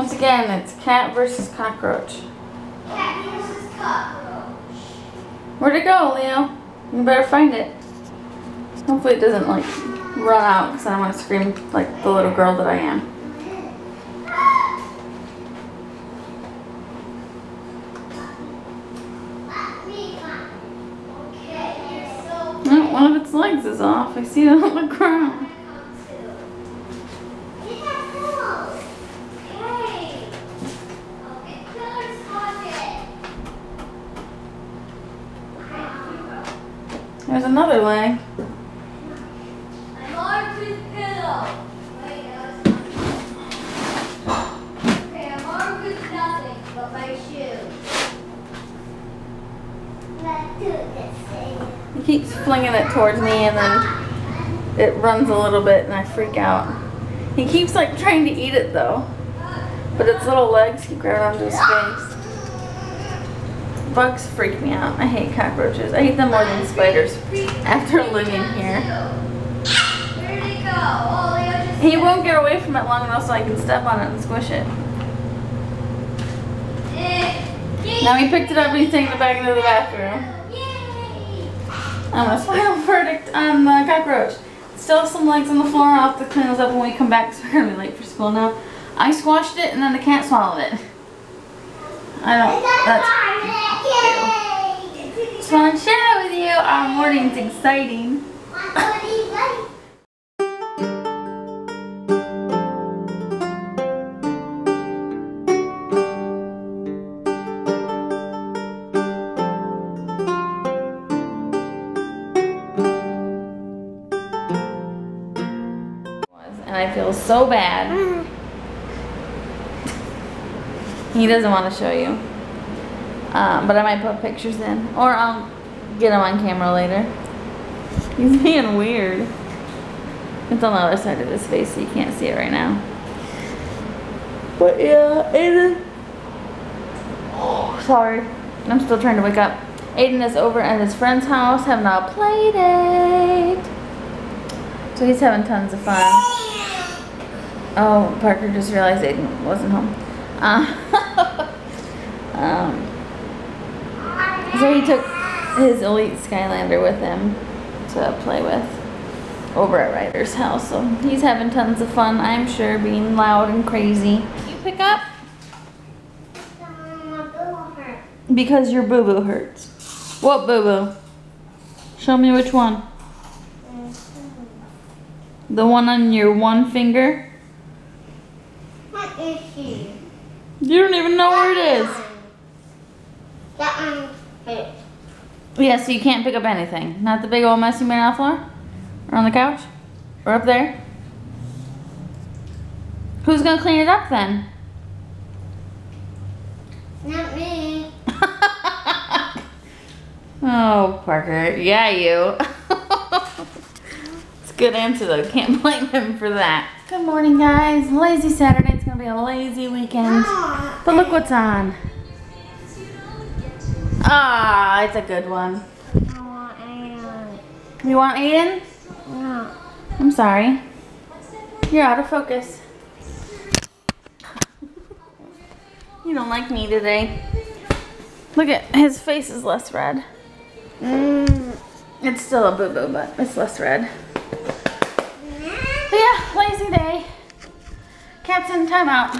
Once again, it's cat versus cockroach. Cat versus cockroach. Where'd it go, Leo? You better find it. Hopefully it doesn't like run out because I don't want to scream like the little girl that I am. Oh, one of its legs is off. I see it on the ground. There's another leg. I'm armed with pillow. Wait, okay, I'm armed with nothing but my shoes. Let's do this thing. He keeps flinging it towards me and then it runs a little bit and I freak out. He keeps like trying to eat it though, but its little legs keep grabbing onto his face. Bugs freak me out. I hate cockroaches. I hate them more than spiders after living here. Where'd it go? Oh, Leo just He won't get away from it long enough so I can step on it and squish it. Now he picked it up and he's taking it back into the bathroom. Yay! I'm gonna final verdict on the cockroach. Still some legs on the floor. I'll have to clean those up when we come back because we're gonna be late for school now. I squashed it and then the cat swallowed it. I don't. That's. Just want to share it with you. Our morning's exciting. And I feel so bad. He doesn't want to show you. But I might put pictures in. Or I'll get him on camera later. He's being weird. It's on the other side of his face so you can't see it right now. But yeah, Aiden. Oh, sorry. I'm still trying to wake up. Aiden is over at his friend's house having a play date. So he's having tons of fun. Oh, Parker just realized Aiden wasn't home. So he took his Elite Skylander with him to play with over at Ryder's house. So he's having tons of fun, I'm sure, being loud and crazy. You pick up? Because your boo-boo hurts. What boo-boo? Show me which one. The one on your one finger? What is she? You don't even know where it is. That one. Yeah, so you can't pick up anything. Not the big old mess you made on the floor? Or on the couch? Or up there? Who's gonna clean it up then? Not me. Oh, Parker. Yeah, you. It's a good answer though. Can't blame him for that. Good morning, guys. Lazy Saturday. It's gonna be a lazy weekend. But look what's on. Ah, it's a good one. I want Aiden. You want Aiden? No. I'm sorry. You're out of focus. You don't like me today. Look at his face is less red. It's still a boo-boo, but it's less red. But yeah, lazy day. Cat's in timeout.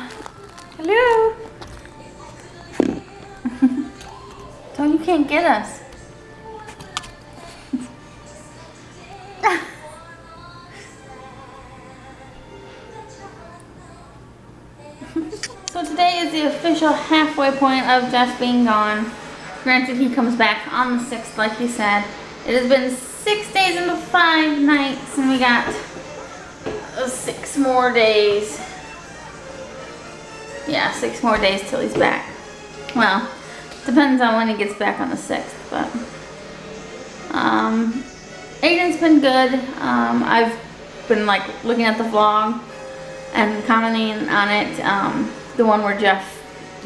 Hello. So you can't get us. So today is the official halfway point of Jeff being gone. Granted, he comes back on the 6th, like he said. It has been 6 days into 5 nights, and we got 6 more days. Yeah, 6 more days till he's back. Well, depends on when he gets back on the 6th, but Aiden's been good. I've been like looking at the vlog and commenting on it, the one where Jeff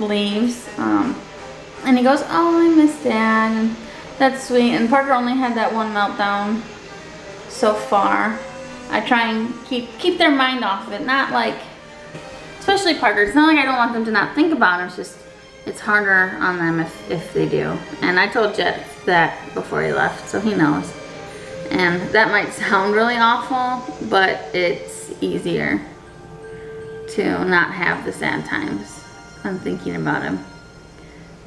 leaves, and he goes, "Oh, I miss Dad," and that's sweet. And Parker only had that one meltdown so far. I try and keep their mind off of it, not like Especially Parker. It's not like I don't want them to not think about him. It's just, it's harder on them if they do. And I told Jet that before he left, so he knows. And that might sound really awful, but it's easier to not have the sad times. I'm thinking about him.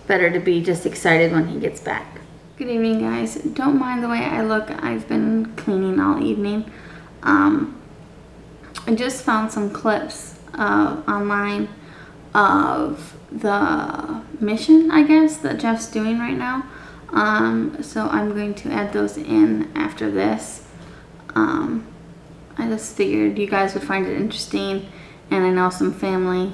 Better to be just excited when he gets back. Good evening, guys. Don't mind the way I look. I've been cleaning all evening. I just found some clips online of the mission, I guess, that Jeff's doing right now. So I'm going to add those in after this. I just figured you guys would find it interesting, and I know some family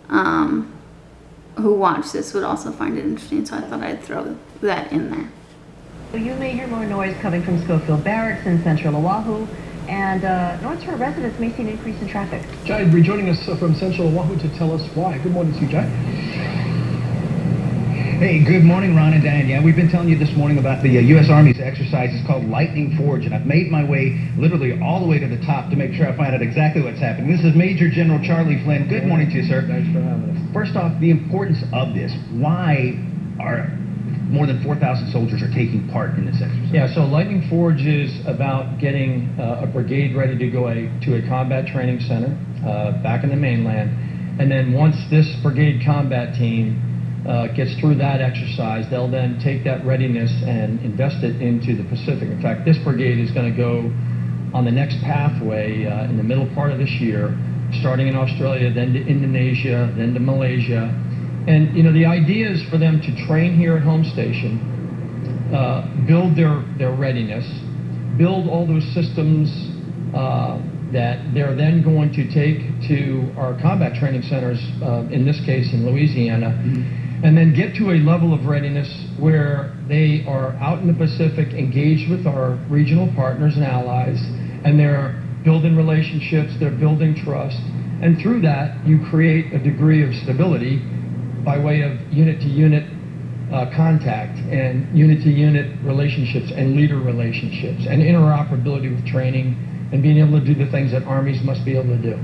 who watch this would also find it interesting, so I thought I'd throw that in there. You may hear more noise coming from Schofield Barracks in central Oahu, and North Shore residents may see an increase in traffic. Jai, rejoining us from central Oahu to tell us why. Good morning to you, Jai. Hey, good morning, Ron and Dan. Yeah, we've been telling you this morning about the U.S. Army's exercise. It's called Lightning Forge, and I've made my way literally all the way to the top to make sure I find out exactly what's happening. This is Major General Charlie Flynn. Good morning to you, sir. Thanks for having us. First off, the importance of this. Why are more than 4,000 soldiers are taking part in this exercise? Yeah, so Lightning Forge is about getting a brigade ready to go to a combat training center back in the mainland. And then once this brigade combat team gets through that exercise, they'll then take that readiness and invest it into the Pacific. In fact, this brigade is going to go on the next pathway in the middle part of this year, starting in Australia, then to Indonesia, then to Malaysia. And, you know, the idea is for them to train here at home station, build their readiness, build all those systems that they're then going to take to our combat training centers, in this case in Louisiana, and then get to a level of readiness where they are out in the Pacific, engaged with our regional partners and allies, and they're building relationships, they're building trust, and through that you create a degree of stability by way of unit-to-unit contact and unit-to-unit relationships and leader relationships and interoperability with training and being able to do the things that armies must be able to do.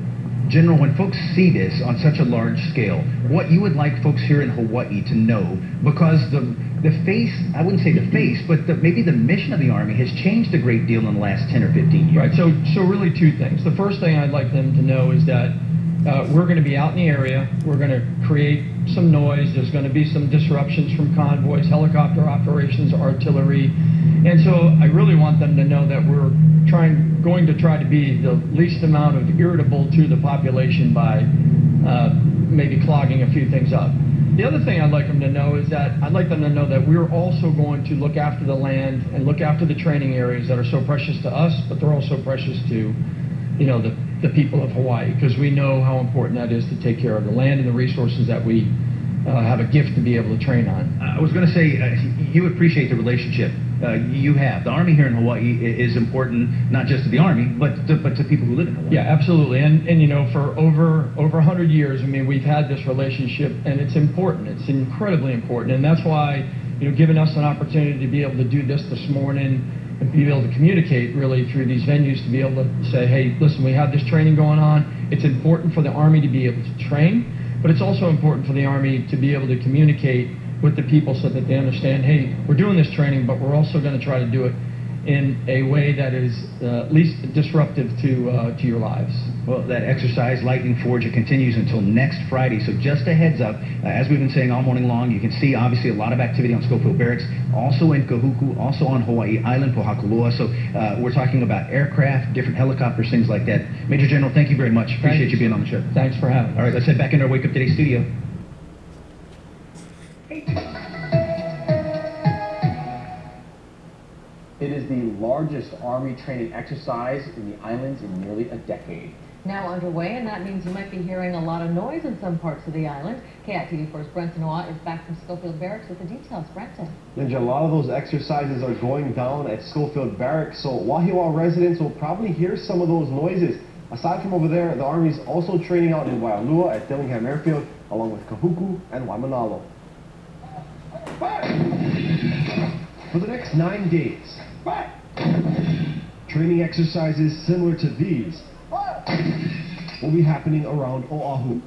General, when folks see this on such a large scale, what you would like folks here in Hawaii to know, because the face, I wouldn't say the face, but maybe the mission of the Army has changed a great deal in the last 10 or 15 years. Right, so really two things. The first thing I'd like them to know is that we're going to be out in the area, we're going to create some noise, there's going to be some disruptions from convoys, helicopter operations, artillery, and so I really want them to know that we're going to try to be the least amount of irritable to the population by maybe clogging a few things up. The other thing I'd like them to know is that I'd like them to know that we're also going to look after the land and look after the training areas that are so precious to us, but they're also precious to, you know, the people of Hawaii, because we know how important that is to take care of the land and the resources that we have a gift to be able to train on. I was going to say, you appreciate the relationship you have. The Army here in Hawaii is important, not just to the Army, but to people who live in Hawaii. Yeah, absolutely. And you know, for over 100 years, I mean, we've had this relationship, and it's important. It's incredibly important, and that's why, you know, giving us an opportunity to be able to do this morning and be able to communicate really through these venues, to be able to say, hey, listen, we have this training going on. It's important for the Army to be able to train, but it's also important for the Army to be able to communicate with the people so that they understand, hey, we're doing this training, but we're also going to try to do it in a way that is least disruptive to your lives. Well, that exercise, Lightning Forge, it continues until next Friday, so just a heads up, as we've been saying all morning long, you can see obviously a lot of activity on Schofield Barracks, also in Kahuku, also on Hawaii Island, Pohakuloa, so we're talking about aircraft, different helicopters, things like that. Major General, thank you very much. Appreciate you being on the show. Thanks for having me. All right, let's head back into our Wake Up Today studio. It is the largest Army training exercise in the islands in nearly a decade. Now underway, and that means you might be hearing a lot of noise in some parts of the island. KITV4's Brenton Watt is back from Schofield Barracks with the details. Brenton. Ninja, a lot of those exercises are going down at Schofield Barracks, so Wahiawa residents will probably hear some of those noises. Aside from over there, the Army is also training out in Waialua at Dillingham Airfield, along with Kahuku and Waimanalo. For the next 9 days, training exercises similar to these will be happening around Oahu.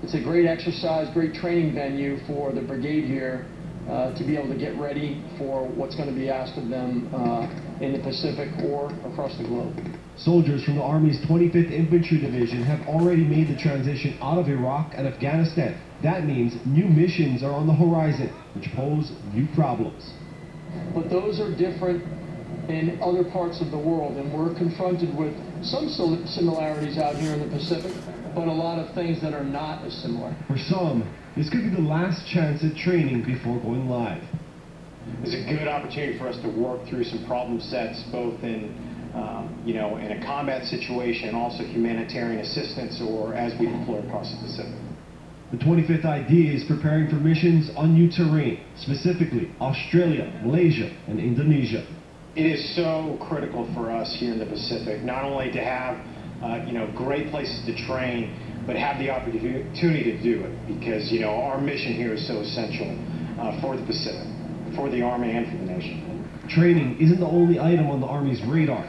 It's a great exercise, great training venue for the brigade here to be able to get ready for what's going to be asked of them in the Pacific or across the globe. Soldiers from the Army's 25th Infantry Division have already made the transition out of Iraq and Afghanistan. That means new missions are on the horizon, which pose new problems. But those are different in other parts of the world, and we're confronted with some similarities out here in the Pacific, but a lot of things that are not as similar. For some, this could be the last chance at training before going live. It's a good opportunity for us to work through some problem sets, both in, in a combat situation and also humanitarian assistance, or as we deploy across the Pacific. The 25th ID is preparing for missions on new terrain, specifically Australia, Malaysia, and Indonesia. It is so critical for us here in the Pacific, not only to have great places to train, but have the opportunity to do it, because our mission here is so essential for the Pacific, for the Army, and for the nation. Training isn't the only item on the Army's radar.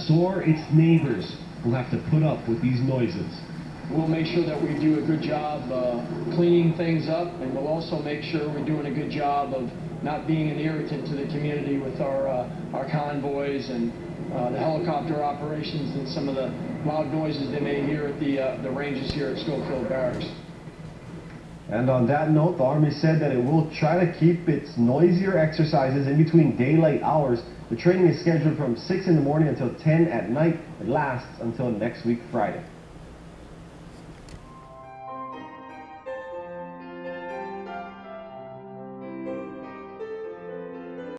SOAR, its neighbors, will have to put up with these noises. We'll make sure that we do a good job cleaning things up, and we'll also make sure we're doing a good job of not being an irritant to the community with our convoys and the helicopter operations and some of the loud noises they may hear at the ranges here at Schofield Barracks. And on that note, the Army said that it will try to keep its noisier exercises in between daylight hours. The training is scheduled from 6 in the morning until 10 at night. It lasts until next week, Friday.